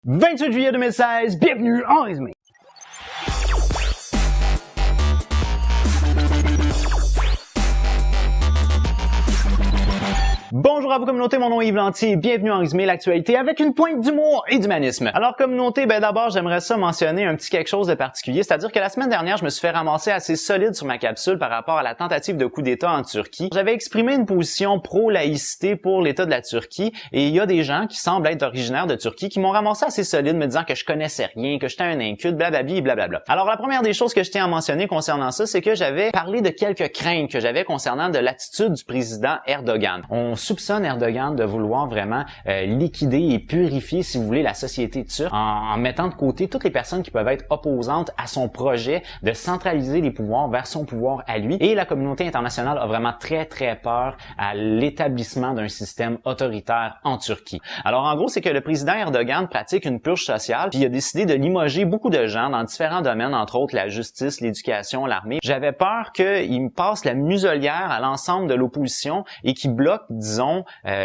28 juillet 2016, bienvenue en résumé. Bonjour à vous communauté, mon nom est Yves Lantier, bienvenue en résumé l'actualité avec une pointe d'humour et d'humanisme. Alors communauté, d'abord j'aimerais ça mentionner un petit quelque chose de particulier, c'est-à-dire que la semaine dernière je me suis fait ramasser assez solide sur ma capsule par rapport à la tentative de coup d'État en Turquie. J'avais exprimé une position pro-laïcité pour l'État de la Turquie et il y a des gens qui semblent être originaires de Turquie qui m'ont ramassé assez solide me disant que je connaissais rien, que j'étais un inculte, blablabli et blablabla. Alors la première des choses que je tiens à mentionner concernant ça, c'est que j'avais parlé de quelques craintes que j'avais concernant de l'attitude du président Erdogan. On soupçonne Erdogan de vouloir vraiment liquider et purifier, si vous voulez, la société turque en mettant de côté toutes les personnes qui peuvent être opposantes à son projet de centraliser les pouvoirs vers son pouvoir à lui. Et la communauté internationale a vraiment très peur à l'établissement d'un système autoritaire en Turquie. Alors en gros, c'est que le président Erdogan pratique une purge sociale puis il a décidé de limoger beaucoup de gens dans différents domaines, entre autres la justice, l'éducation, l'armée. J'avais peur qu'il me passe la muselière à l'ensemble de l'opposition et qu'il bloque, disons,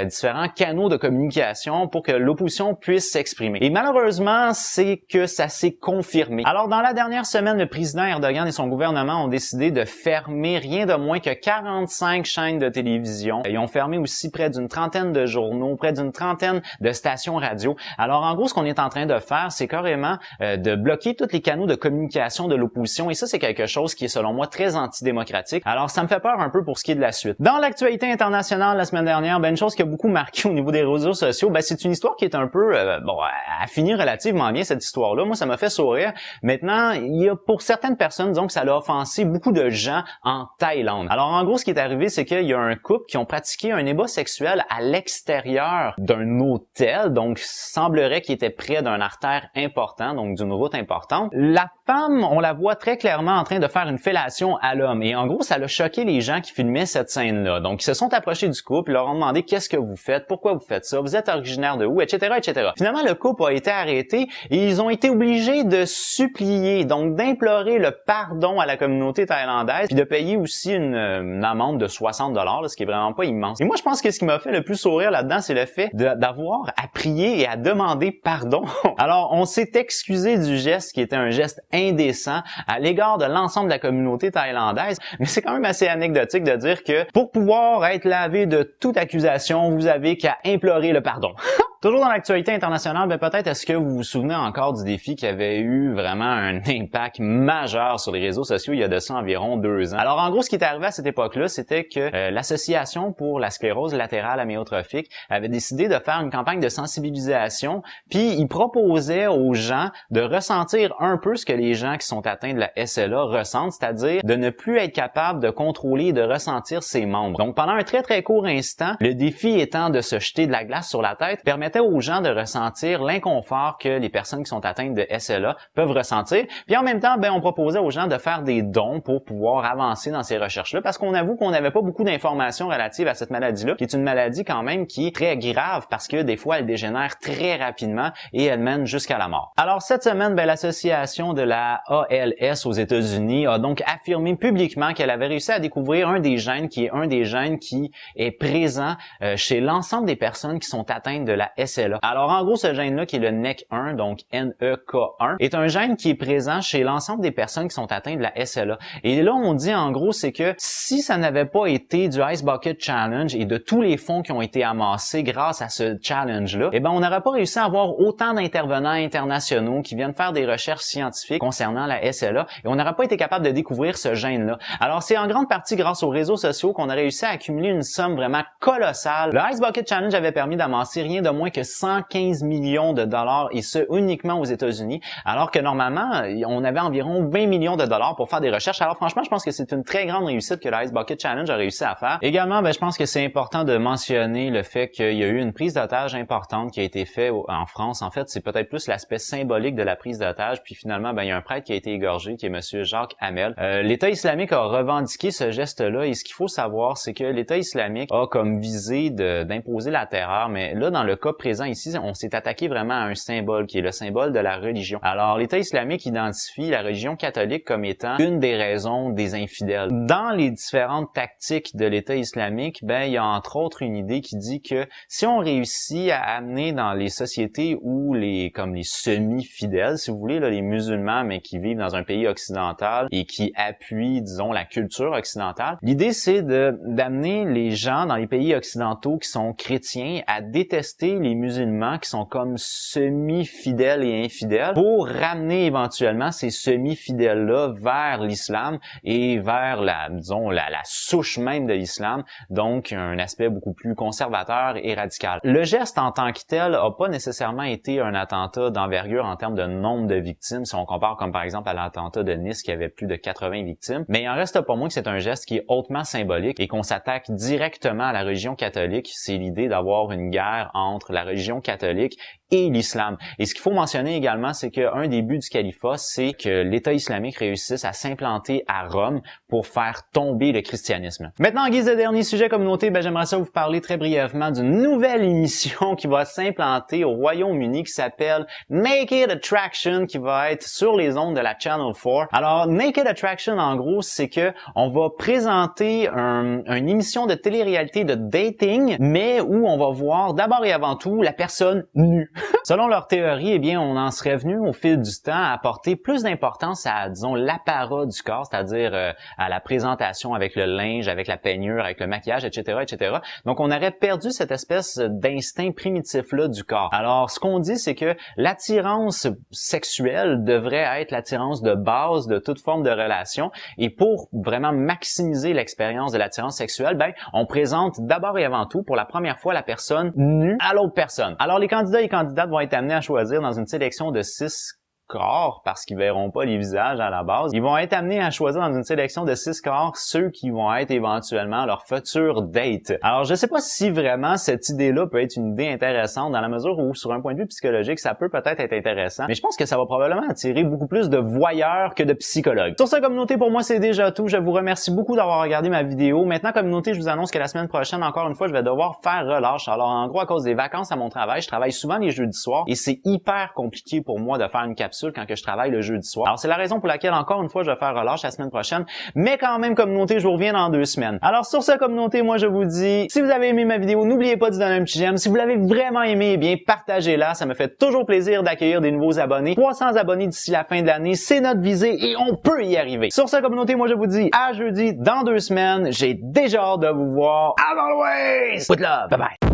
différents canaux de communication pour que l'opposition puisse s'exprimer. Et malheureusement, c'est que ça s'est confirmé. Alors, dans la dernière semaine, le président Erdogan et son gouvernement ont décidé de fermer rien de moins que 45 chaînes de télévision. Ils ont fermé aussi près d'une trentaine de journaux, près d'une trentaine de stations radio. Alors, en gros, ce qu'on est en train de faire, c'est carrément de bloquer tous les canaux de communication de l'opposition. Et ça, c'est quelque chose qui est, selon moi, très antidémocratique. Alors, ça me fait peur un peu pour ce qui est de la suite. Dans l'actualité internationale, la semaine dernière, une chose qui a beaucoup marqué au niveau des réseaux sociaux, c'est une histoire qui est un peu, a fini relativement bien cette histoire-là. Moi, ça m'a fait sourire. Maintenant, il y a pour certaines personnes, disons que ça l'a offensé beaucoup de gens en Thaïlande. Alors, en gros, ce qui est arrivé, c'est qu'il y a un couple qui ont pratiqué un ébat sexuel à l'extérieur d'un hôtel, donc semblerait qu'il était près d'un artère important, donc d'une route importante. La femme, on la voit très clairement en train de faire une fellation à l'homme. Et en gros, ça l'a choqué les gens qui filmaient cette scène-là. Donc, ils se sont approchés du couple, ils leur ont demandé qu'est-ce que vous faites, pourquoi vous faites ça, vous êtes originaire de où, etc., etc. Finalement, le couple a été arrêté et ils ont été obligés de supplier, donc d'implorer le pardon à la communauté thaïlandaise puis de payer aussi une amende de 60 $, ce qui est vraiment pas immense. Et moi, je pense que ce qui m'a fait le plus sourire là-dedans, c'est le fait d'avoir à prier et à demander pardon. Alors, on s'est excusé du geste qui était un geste indécent à l'égard de l'ensemble de la communauté thaïlandaise, mais c'est quand même assez anecdotique de dire que pour pouvoir être lavé de toute accusation, vous avez qu'à implorer le pardon. Toujours dans l'actualité internationale, peut-être est-ce que vous vous souvenez encore du défi qui avait eu vraiment un impact majeur sur les réseaux sociaux il y a de ça environ 2 ans. Alors en gros, ce qui est arrivé à cette époque-là, c'était que l'Association pour la sclérose latérale amyotrophique avait décidé de faire une campagne de sensibilisation, puis il proposait aux gens de ressentir un peu ce que les gens qui sont atteints de la SLA ressentent, c'est-à-dire de ne plus être capable de contrôler et de ressentir ses membres. Donc pendant un très court instant, le défi étant de se jeter de la glace sur la tête, permettait aux gens de ressentir l'inconfort que les personnes qui sont atteintes de SLA peuvent ressentir. Puis en même temps, on proposait aux gens de faire des dons pour pouvoir avancer dans ces recherches-là, parce qu'on avoue qu'on n'avait pas beaucoup d'informations relatives à cette maladie-là, qui est une maladie quand même qui est très grave parce que des fois elle dégénère très rapidement et elle mène jusqu'à la mort. Alors cette semaine, l'association de la ALS aux États-Unis a donc affirmé publiquement qu'elle avait réussi à découvrir un des gènes qui est présent chez l'ensemble des personnes qui sont atteintes de la SLA. Alors en gros, ce gène-là qui est le NEK1, donc NEK1, est un gène qui est présent chez l'ensemble des personnes qui sont atteintes de la SLA. Et là, on dit en gros, c'est que si ça n'avait pas été du Ice Bucket Challenge et de tous les fonds qui ont été amassés grâce à ce challenge-là, on n'aurait pas réussi à avoir autant d'intervenants internationaux qui viennent faire des recherches scientifiques concernant la SLA et on n'aurait pas été capable de découvrir ce gène-là. Alors c'est en grande partie grâce aux réseaux sociaux qu'on a réussi à accumuler une somme vraiment colossale. Le Ice Bucket Challenge avait permis d'amasser rien de moins que 115 millions de dollars et ce uniquement aux États-Unis, alors que normalement, on avait environ 20 millions de dollars pour faire des recherches. Alors franchement, je pense que c'est une très grande réussite que le Ice Bucket Challenge a réussi à faire. Également, je pense que c'est important de mentionner le fait qu'il y a eu une prise d'otage importante qui a été faite en France. En fait, c'est peut-être plus l'aspect symbolique de la prise d'otage, puis finalement, il y a un prêtre qui a été égorgé, qui est monsieur Jacques Hamel. L'État islamique a revendiqué ce geste-là et ce qu'il faut savoir, c'est que l'État islamique a comme visée d'imposer la terreur, mais là, dans le cas cas présent ici, on s'est attaqué vraiment à un symbole qui est le symbole de la religion. Alors, l'État islamique identifie la religion catholique comme étant une des raisons des infidèles. Dans les différentes tactiques de l'État islamique, ben il y a entre autres une idée qui dit que si on réussit à amener dans les sociétés où comme les semi-fidèles, si vous voulez, là, les musulmans mais qui vivent dans un pays occidental et qui appuient, disons, la culture occidentale, l'idée c'est d'amener les gens dans les pays occidentaux qui sont chrétiens à détester les musulmans qui sont comme semi-fidèles et infidèles pour ramener éventuellement ces semi-fidèles-là vers l'islam et vers la souche même de l'islam, donc un aspect beaucoup plus conservateur et radical. Le geste en tant que tel n'a pas nécessairement été un attentat d'envergure en termes de nombre de victimes, si on compare comme par exemple à l'attentat de Nice qui avait plus de 80 victimes, mais il en reste pas moins que c'est un geste qui est hautement symbolique et qu'on s'attaque directement à la religion catholique. C'est l'idée d'avoir une guerre entre la religion catholique et l'islam. Et ce qu'il faut mentionner également, c'est qu'un des buts du califat, c'est que l'État islamique réussisse à s'implanter à Rome pour faire tomber le christianisme. Maintenant, en guise de dernier sujet communauté, j'aimerais ça vous parler très brièvement d'une nouvelle émission qui va s'implanter au Royaume-Uni qui s'appelle Naked Attraction, qui va être sur les ondes de la Channel 4. Alors, Naked Attraction, en gros, c'est que on va présenter une émission de télé-réalité de dating, mais où on va voir d'abord et avant tout la personne nue. Selon leur théorie, eh bien, on en serait venu au fil du temps à apporter plus d'importance à, disons, l'apparat du corps, c'est-à-dire à la présentation avec le linge, avec la peignure, avec le maquillage, etc., etc. Donc, on aurait perdu cette espèce d'instinct primitif-là du corps. Alors, ce qu'on dit, c'est que l'attirance sexuelle devrait être l'attirance de base de toute forme de relation. Et pour vraiment maximiser l'expérience de l'attirance sexuelle, on présente d'abord et avant tout, pour la première fois, la personne nue à l'autre personne. Alors, les candidats et candidates vont être amenés à choisir dans une sélection de 6 corps, parce qu'ils verront pas les visages à la base. Ils vont être amenés à choisir dans une sélection de 6 corps ceux qui vont être éventuellement leur futur date. Alors, je sais pas si vraiment cette idée-là peut être une idée intéressante dans la mesure où, sur un point de vue psychologique, ça peut peut-être être intéressant, mais je pense que ça va probablement attirer beaucoup plus de voyeurs que de psychologues. Sur ça, communauté, pour moi, c'est déjà tout. Je vous remercie beaucoup d'avoir regardé ma vidéo. Maintenant, communauté, je vous annonce que la semaine prochaine, encore une fois, je vais devoir faire relâche. Alors, en gros, à cause des vacances à mon travail, je travaille souvent les jeudis soirs et c'est hyper compliqué pour moi de faire une capsule quand que je travaille le jeudi soir. Alors, c'est la raison pour laquelle, encore une fois, je vais faire relâche la semaine prochaine. Mais quand même, communauté, je vous reviens dans 2 semaines. Alors, sur ce, communauté, moi, je vous dis, si vous avez aimé ma vidéo, n'oubliez pas de donner un petit j'aime. Si vous l'avez vraiment aimé, eh bien, partagez-la. Ça me fait toujours plaisir d'accueillir des nouveaux abonnés. 300 abonnés d'ici la fin de l'année, c'est notre visée et on peut y arriver. Sur ce, communauté, moi, je vous dis à jeudi dans 2 semaines. J'ai déjà hâte de vous voir. As always, with love. Bye bye.